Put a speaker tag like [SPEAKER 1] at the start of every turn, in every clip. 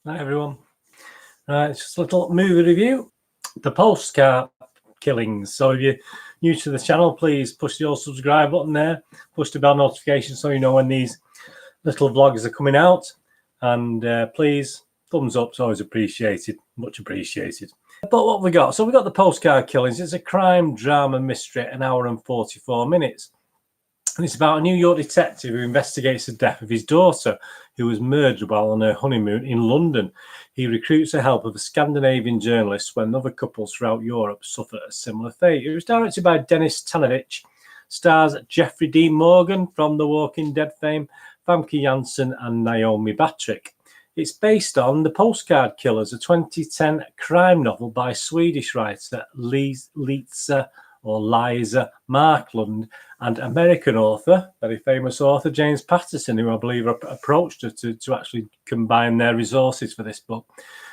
[SPEAKER 1] Hi everyone. It's just a little movie review. The Postcard Killings. So if you're new to the channel, please push the subscribe button there. Push the bell notification so you know when these little vlogs are coming out. And please, thumbs up is always appreciated. Much appreciated. But what we got? So we got The Postcard Killings. It's a crime drama mystery, an hour and 44 minutes. And it's about a New York detective who investigates the death of his daughter, who was murdered while on her honeymoon in London. He recruits the help of a Scandinavian journalist when other couples throughout Europe suffer a similar fate. It was directed by Dennis Tanovich, stars Jeffrey Dean Morgan from The Walking Dead fame, Famke Janssen and Naomi Battrick. It's based on The Postcard Killers, a 2010 crime novel by Swedish writer Liza Marklund and American author, very famous author, James Patterson, who I believe approached her to actually combine their resources for this book.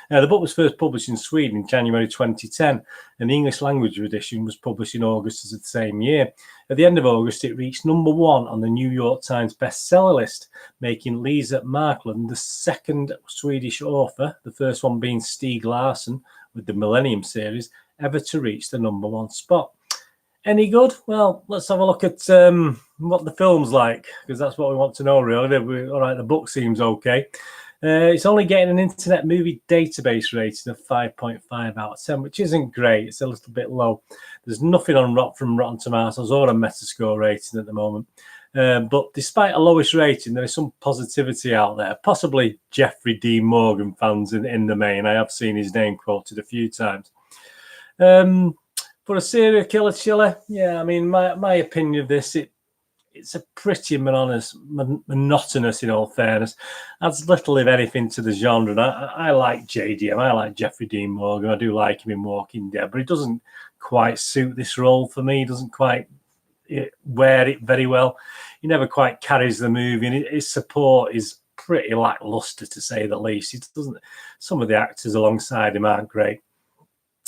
[SPEAKER 1] The book was first published in Sweden in January 2010, and the English language edition was published in August of the same year. At the end of August, it reached #1 on the New York Times bestseller list, making Liza Marklund the second Swedish author, the first one being Stieg Larsson with the Millennium series, ever to reach the #1 spot. Any good? Well, let's have a look at what the film's like, because that's what we want to know, really. All right, the book seems okay. It's only getting an Internet Movie Database rating of 5.5 out of 10, which isn't great. It's a little bit low. There's nothing on from Rotten Tomatoes or a Metascore rating at the moment. But despite a lowish rating, there is some positivity out there. Possibly Jeffrey Dean Morgan fans in the main. I have seen his name quoted a few times. For a serial killer chiller, yeah, I mean, my opinion of this, it's a pretty monotonous, in all fairness. Adds little, if anything, to the genre. And I like JDM, I like Jeffrey Dean Morgan, I do like him in Walking Dead, but it doesn't quite suit this role for me. He doesn't quite wear it very well. He never quite carries the movie, and his support is pretty lackluster, to say the least. It doesn't. Some of the actors alongside him aren't great.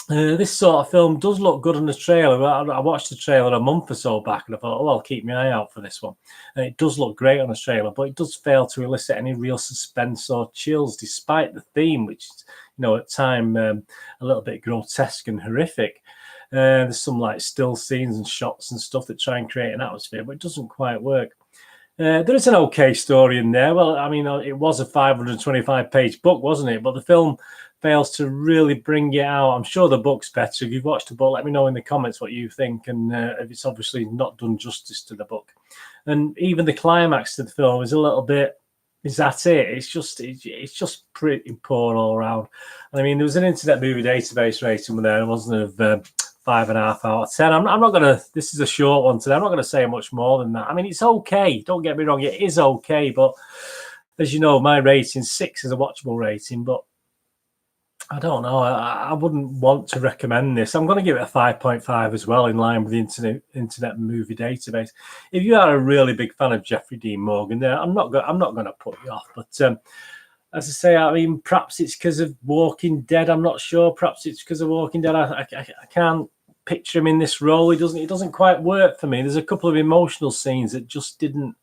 [SPEAKER 1] This sort of film does look good on the trailer. I watched the trailer a month or so back and I thought, oh, I'll keep my eye out for this one. And it does look great on the trailer, but it does fail to elicit any real suspense or chills, despite the theme, which, you know, at times a little bit grotesque and horrific. There's some like still scenes and shots and stuff that try and create an atmosphere, but it doesn't quite work. There is an okay story in there. Well, I mean, it was a 525-page book, wasn't it? But the film fails to really bring it out. I'm sure the book's better. If you've watched the book, let me know in the comments what you think, and if it's obviously not done justice to the book. And even the climax to the film is a little bit, is that it? It's just pretty poor all around. I mean, there was an Internet Movie Database rating there, wasn't it, of 5.5 out of 10. I'm not gonna, this is a short one today, I'm not gonna say much more than that. I mean, it's okay, don't get me wrong, it is okay, but as you know, my rating 6 is a watchable rating, but I don't know, I wouldn't want to recommend this. I'm going to give it a 5.5 as well, in line with the Internet Movie Database. If you are a really big fan of Jeffrey Dean Morgan, there, I'm not going to put you off. But as I say, I mean, perhaps it's because of Walking Dead. I'm not sure. Perhaps it's because of Walking Dead. I can't picture him in this role. It doesn't quite work for me. There's a couple of emotional scenes that just didn't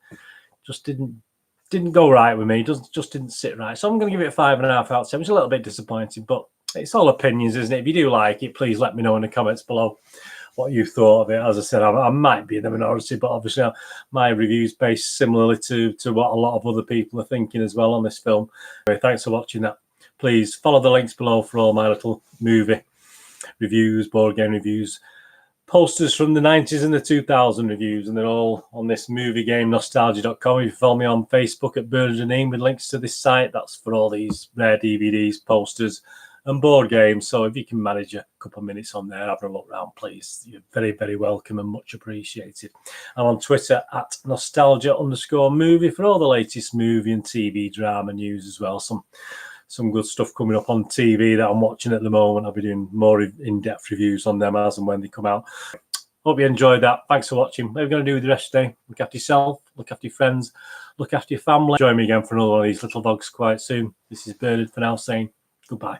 [SPEAKER 1] go right with me. Just didn't sit right. So I'm going to give it a 5.5 out of 10, which is a little bit disappointing, but it's all opinions, isn't it? If you do like it, please let me know in the comments below what you thought of it. As I said, I might be in the minority, but obviously my review's based similarly to what a lot of other people are thinking as well on this film. Anyway, thanks for watching that. Please follow the links below for all my little movie reviews, board game reviews, posters from the 90s and the 2000 reviews, and they're all on this movieGameNostalgia.com. If you follow me on Facebook at Bird with links to this site, that's for all these rare DVDs, posters, and board games. So if you can manage a couple of minutes on there, have a look around, please. You're very, very welcome and much appreciated. I'm on Twitter at nostalgia_movie for all the latest movie and TV drama news as well. Some good stuff coming up on TV that I'm watching at the moment. I'll be doing more in-depth reviews on them as and when they come out. Hope you enjoyed that. Thanks for watching. What are we going to do with the rest of the day? Look after yourself, look after your friends, look after your family. Join me again for another one of these little vlogs quite soon. This is Bernard for now saying goodbye.